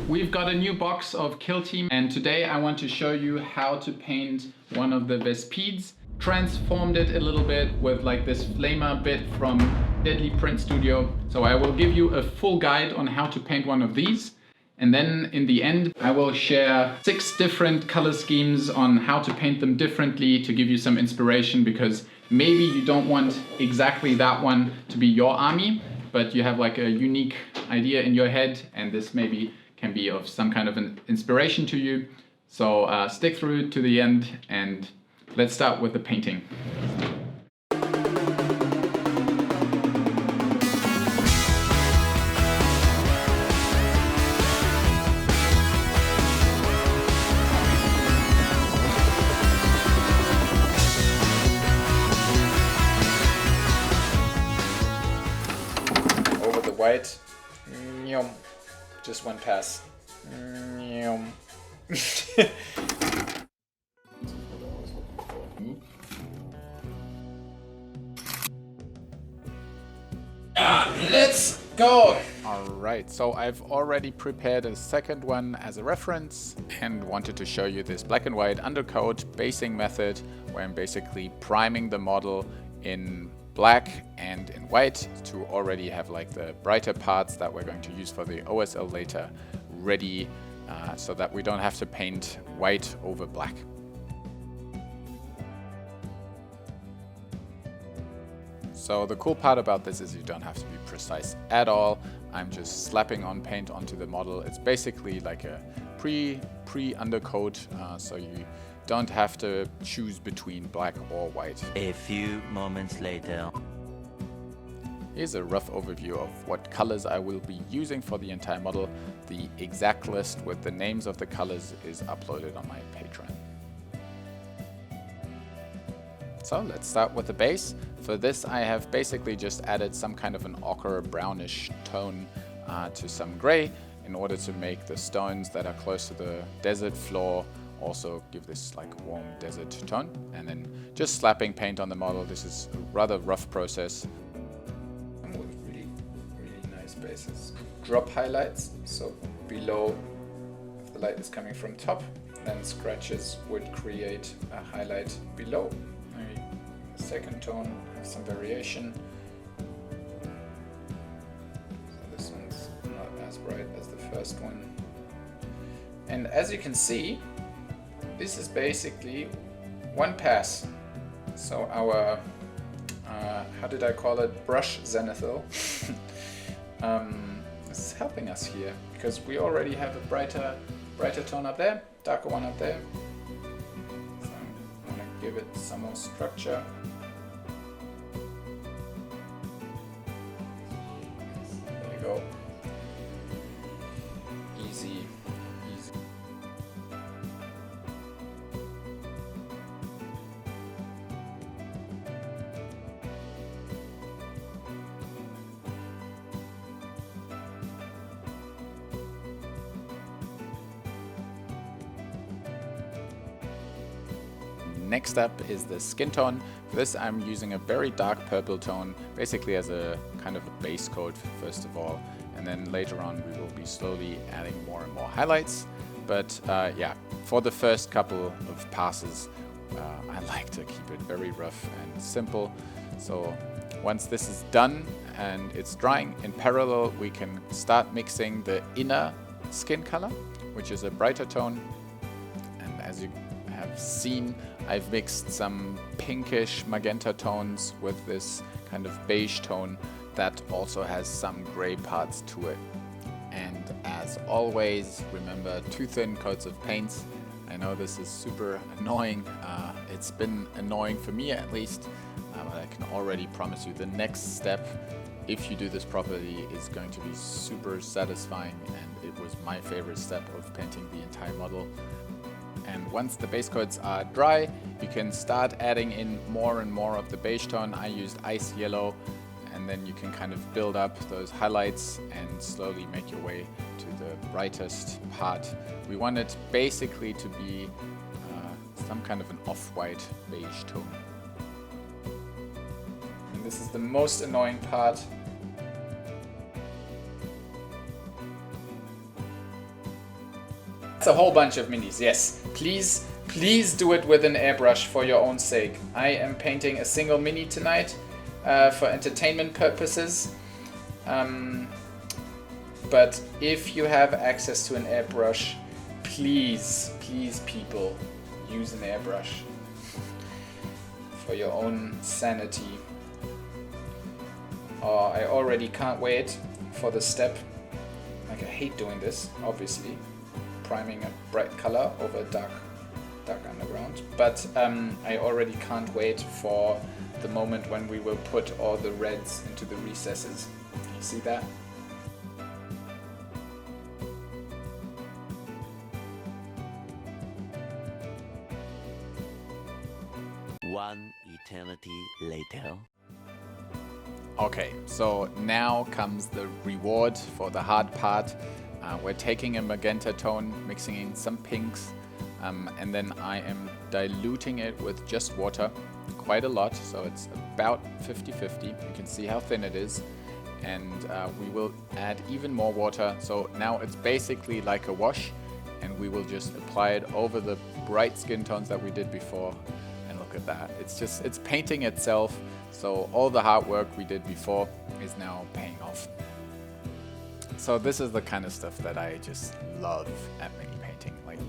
We've got a new box of Kill Team, and today I want to show you how to paint one of the Vespids. Transformed it a little bit with like this flamer bit from Deadly Print Studio. So I will give you a full guide on how to paint one of these. And then in the end, I will share 6 different color schemes on how to paint them differently to give you some inspiration, because maybe you don't want exactly that one to be your army, but you have like a unique idea in your head, and this maybe can be of some kind of an inspiration to you. So stick through to the end, and let's start with the painting. Over the white, just one pass. Let's go! Alright, so I've already prepared a second one as a reference and wanted to show you this black and white undercoat basing method, where I'm basically priming the model in black and in white to already have like the brighter parts that we're going to use for the OSL later ready, so that we don't have to paint white over black. So the cool part about this is you don't have to be precise at all. I'm just slapping on paint onto the model. It's basically like a pre-undercoat, so you don't have to choose between black or white. A few moments later. Here's a rough overview of what colors I will be using for the entire model. The exact list with the names of the colors is uploaded on my Patreon. So let's start with the base. For this I have basically just added some kind of an ochre brownish tone to some gray in order to make the stones that are close to the desert floor also give this like warm desert tone, and then just slapping paint on the model. This is a rather rough process. And with really nice bases. Drop highlights, so below, if the light is coming from top, then scratches would create a highlight below. Maybe a second tone, have some variation. So this one's not as bright as the first one. And as you can see, this is basically one pass. So our, how did I call it? Brush zenithal. This is helping us here, because we already have a brighter tone up there, darker one up there. So I'm gonna give it some more structure. There you go. Easy. Next up is the skin tone. For this I'm using a very dark purple tone, basically as a kind of a base coat first of all, and then later on we will be slowly adding more and more highlights. But yeah, for the first couple of passes I like to keep it very rough and simple. So once this is done and it's drying, in parallel we can start mixing the inner skin color, which is a brighter tone. And as you have seen, I've mixed some pinkish magenta tones with this kind of beige tone that also has some gray parts to it. And as always, remember 2 thin coats of paints. I know this is super annoying. It's been annoying for me at least, but I can already promise you the next step, if you do this properly, is going to be super satisfying, and it was my favorite step of painting the entire model. And once the base coats are dry, you can start adding in more and more of the beige tone. I used ice yellow, and then you can kind of build up those highlights and slowly make your way to the brightest part. We want it basically to be some kind of an off-white beige tone. And this is the most annoying part. That's a whole bunch of minis, yes. Please do it with an airbrush for your own sake. I am painting a single mini tonight for entertainment purposes. But if you have access to an airbrush, please people, use an airbrush for your own sanity. Oh, I already can't wait for the step. Like, I hate doing this, obviously. Priming a bright color over dark underground. But I already can't wait for the moment when we will put all the reds into the recesses. You see that? One eternity later. Okay, so now comes the reward for the hard part. We're taking a magenta tone, mixing in some pinks, and then I am diluting it with just water, quite a lot, so it's about 50-50. You can see how thin it is, and we will add even more water. So now it's basically like a wash, and we will just apply it over the bright skin tones that we did before. And look at that, it's painting itself. So all the hard work we did before is now paying off. So this is the kind of stuff that I just love at mini painting. Like,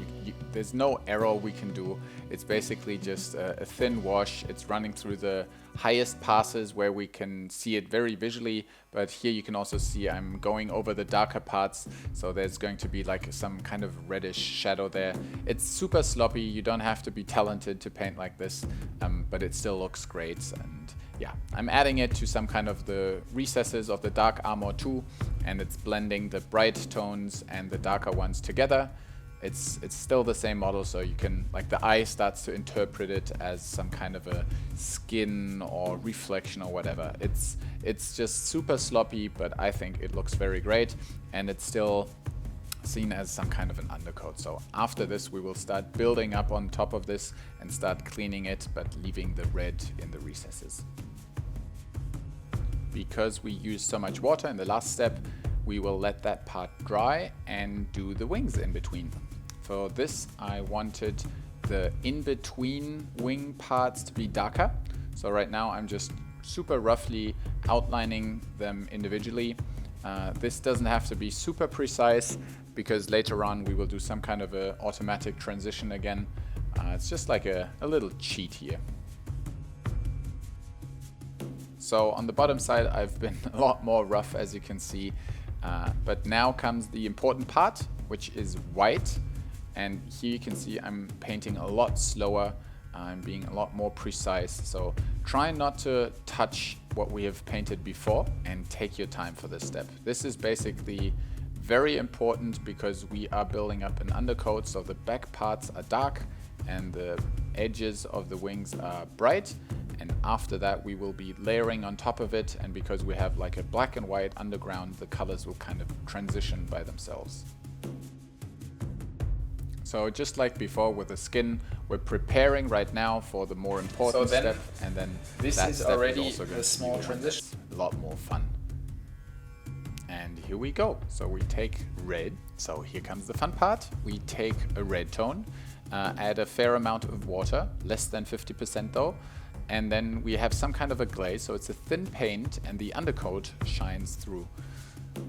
there's no error we can do. It's basically just a thin wash. It's running through the highest passes where we can see it very visually, but here you can also see I'm going over the darker parts, so there's going to be like some kind of reddish shadow there. It's super sloppy. You don't have to be talented to paint like this, but it still looks great. And yeah, I'm adding it to some kind of the recesses of the dark armor too, and it's blending the bright tones and the darker ones together. It's still the same model, so you can, like, the eye starts to interpret it as some kind of a skin or reflection or whatever. It's just super sloppy, but I think it looks very great, and it's still seen as some kind of an undercoat. So after this we will start building up on top of this and start cleaning it, but leaving the red in the recesses. Because we used so much water in the last step, we will let that part dry and do the wings in between. For this I wanted the in-between wing parts to be darker. So right now I'm just super roughly outlining them individually. This doesn't have to be super precise, because later on we will do some kind of a automatic transition again. It's just like a little cheat here. So on the bottom side I've been a lot more rough, as you can see, but now comes the important part, which is white. And here you can see I'm painting a lot slower. I'm being a lot more precise. So try not to touch what we have painted before, and take your time for this step. This is basically very important because we are building up an undercoat, so the back parts are dark and the edges of the wings are bright. And after that we will be layering on top of it, and because we have like a black and white underground, the colors will kind of transition by themselves. So just like before with the skin, we're preparing right now for the more important step, and then this is already a small transition. A lot more fun. And here we go. So we take red. So here comes the fun part. We take a red tone, add a fair amount of water, less than 50% though, and then we have some kind of a glaze. So it's a thin paint and the undercoat shines through.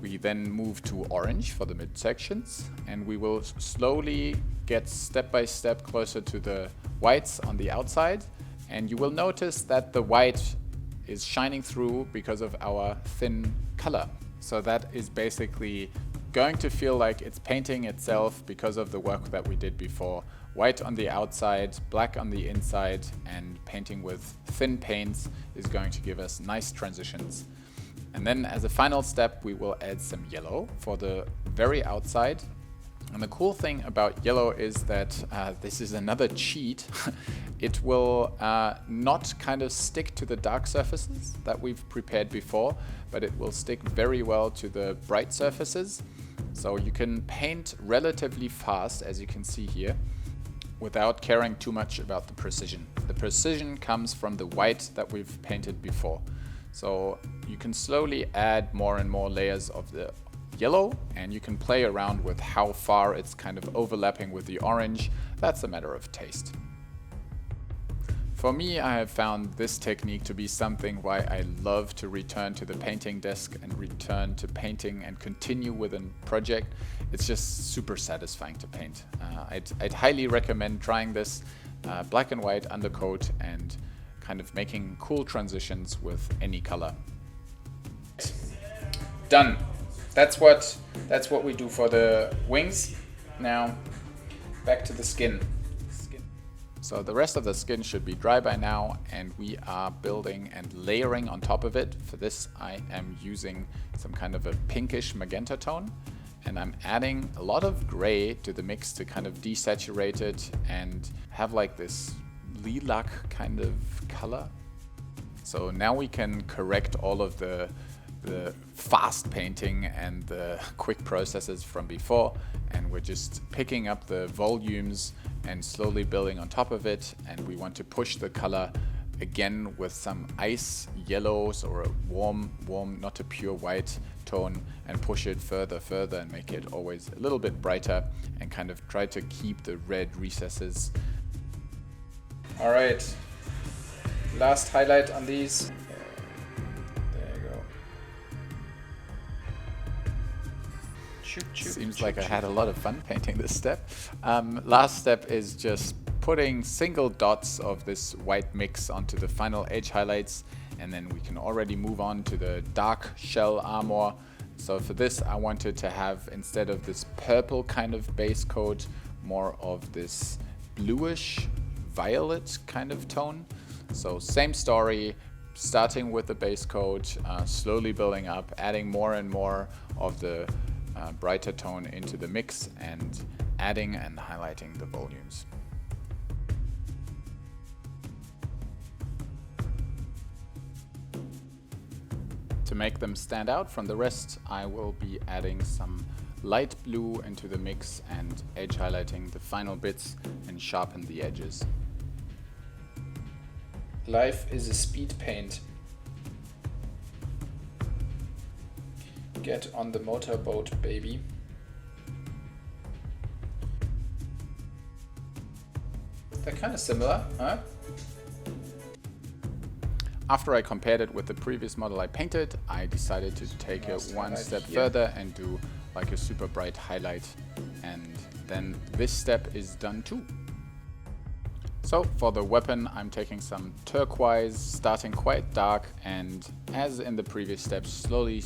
We then move to orange for the midsections, and we will slowly get step by step closer to the whites on the outside, and you will notice that the white is shining through because of our thin color. So that is basically going to feel like it's painting itself because of the work that we did before. White on the outside, black on the inside, and painting with thin paints is going to give us nice transitions. And then as a final step, we will add some yellow for the very outside. And the cool thing about yellow is that this is another cheat. It will not kind of stick to the dark surfaces that we've prepared before, but it will stick very well to the bright surfaces. So you can paint relatively fast, as you can see here, without caring too much about the precision. The precision comes from the white that we've painted before. So you can slowly add more and more layers of the yellow, and you can play around with how far it's kind of overlapping with the orange. That's a matter of taste. For me, I have found this technique to be something why I love to return to the painting desk and return to painting and continue with a project. It's just super satisfying to paint. I'd highly recommend trying this black and white undercoat and kind of making cool transitions with any color. Done. That's what we do for the wings. Now back to the skin. So the rest of the skin should be dry by now, and we are building and layering on top of it. For this I am using some kind of a pinkish magenta tone, and I'm adding a lot of gray to the mix to kind of desaturate it and have like this lilac kind of color. So now we can correct all of the fast painting and the quick processes from before, and we're just picking up the volumes and slowly building on top of it. And we want to push the color again with some ice yellows or a warm, not a pure white tone, and push it further and make it always a little bit brighter and kind of try to keep the red recesses. All right, last highlight on these. Seems like I had a lot of fun painting this step. Last step is just putting single dots of this white mix onto the final edge highlights, and then we can already move on to the dark shell armor. So for this I wanted to have, instead of this purple kind of base coat, more of this bluish violet kind of tone. So same story, starting with the base coat, slowly building up, adding more and more of the brighter tone into the mix and adding and highlighting the volumes. To make them stand out from the rest, I will be adding some light blue into the mix and edge highlighting the final bits and sharpen the edges. Life is a speed paint. Get on the motorboat, baby. They're kind of similar, huh? After I compared it with the previous model I painted, I decided to take it one step further and do like a super bright highlight, and then this step is done too. So for the weapon, I'm taking some turquoise, starting quite dark, and as in the previous steps, slowly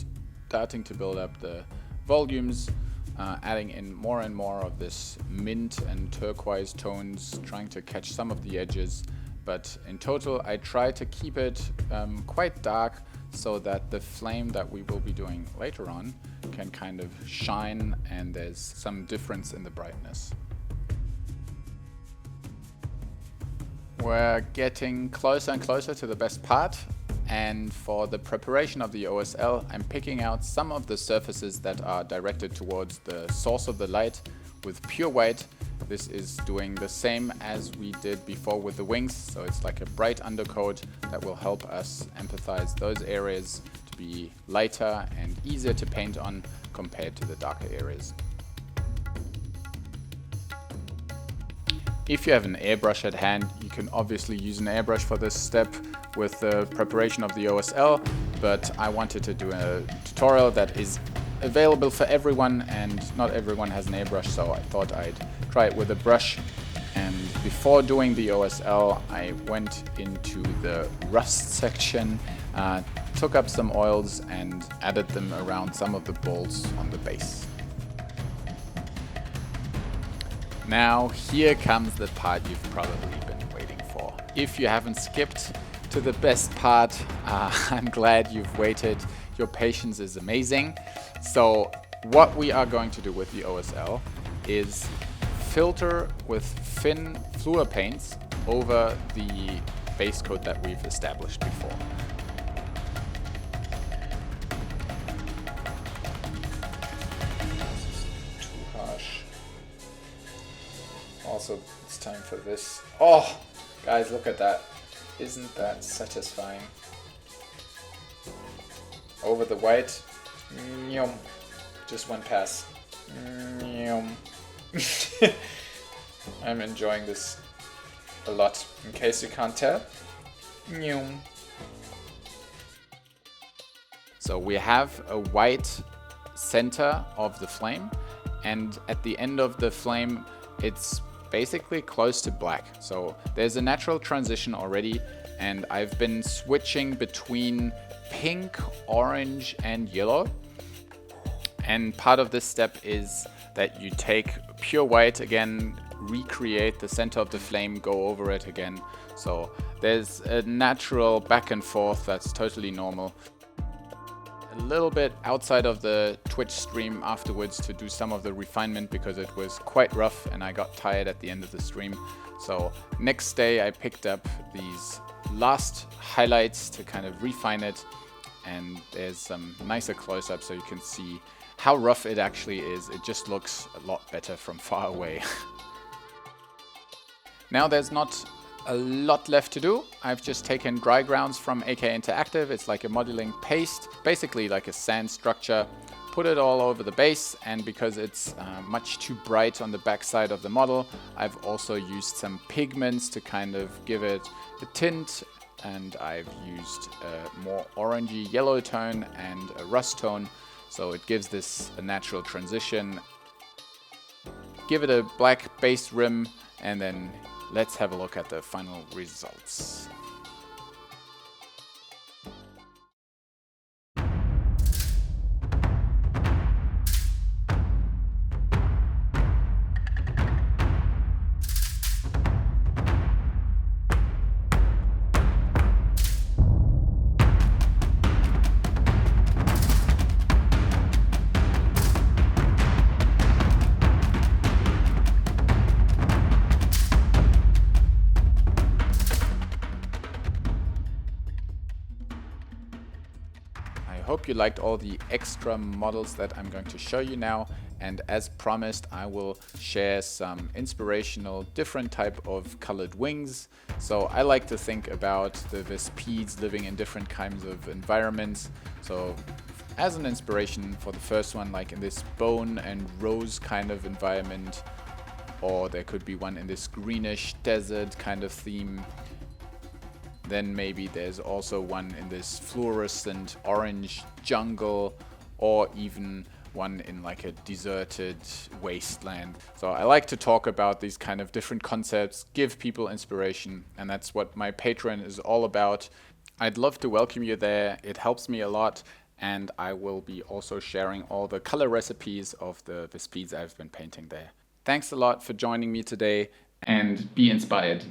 starting to build up the volumes, adding in more and more of this mint and turquoise tones, trying to catch some of the edges. But in total, I try to keep it quite dark so that the flame that we will be doing later on can kind of shine and there's some difference in the brightness. We're getting closer and closer to the best part. And for the preparation of the OSL, I'm picking out some of the surfaces that are directed towards the source of the light with pure white. This is doing the same as we did before with the wings, so it's like a bright undercoat that will help us empathize those areas to be lighter and easier to paint on compared to the darker areas. If you have an airbrush at hand, you can obviously use an airbrush for this step with the preparation of the OSL, but I wanted to do a tutorial that is available for everyone, and not everyone has an airbrush, so I thought I'd try it with a brush. And before doing the OSL, I went into the rust section, took up some oils and added them around some of the bolts on the base. Now here comes the part you've probably been waiting for. If you haven't skipped to the best part, I'm glad you've waited. Your patience is amazing. So what we are going to do with the OSL is filter with thin fluor paints over the base coat that we've established before. Too harsh. Also, it's time for this. Oh, guys, look at that. Isn't that satisfying? Over the white. Yum. just one pass. I'm enjoying this a lot, in case you can't tell. So we have a white center of the flame, and at the end of the flame it's basically close to black. So there's a natural transition already, and I've been switching between pink, orange and yellow. And part of this step is that you take pure white again, recreate the center of the flame, go over it again. So there's a natural back and forth that's totally normal. A little bit outside of the Twitch stream afterwards to do some of the refinement because it was quite rough and I got tired at the end of the stream. So next day I picked up these last highlights to kind of refine it, and there's some nicer close-ups so you can see how rough it actually is. It just looks a lot better from far away. Now there's not a lot left to do. I've just taken dry grounds from AK Interactive. It's like a modeling paste, basically like a sand structure. Put it all over the base, and because it's much too bright on the back side of the model, I've also used some pigments to kind of give it a tint, and I've used a more orangey yellow tone and a rust tone, so it gives this a natural transition. Give it a black base rim, and then let's have a look at the final results. I hope you liked all the extra models that I'm going to show you now, and as promised I will share some inspirational different type of colored wings. So I like to think about the Vespids living in different kinds of environments. So as an inspiration for the first one, like in this bone and rose kind of environment, or there could be one in this greenish desert kind of theme. Then maybe there's also one in this fluorescent orange jungle, or even one in like a deserted wasteland. So I like to talk about these kind of different concepts, give people inspiration, and that's what my Patreon is all about. I'd love to welcome you there. It helps me a lot, and I will be also sharing all the color recipes of the Vespids I've been painting there. Thanks a lot for joining me today, and be inspired.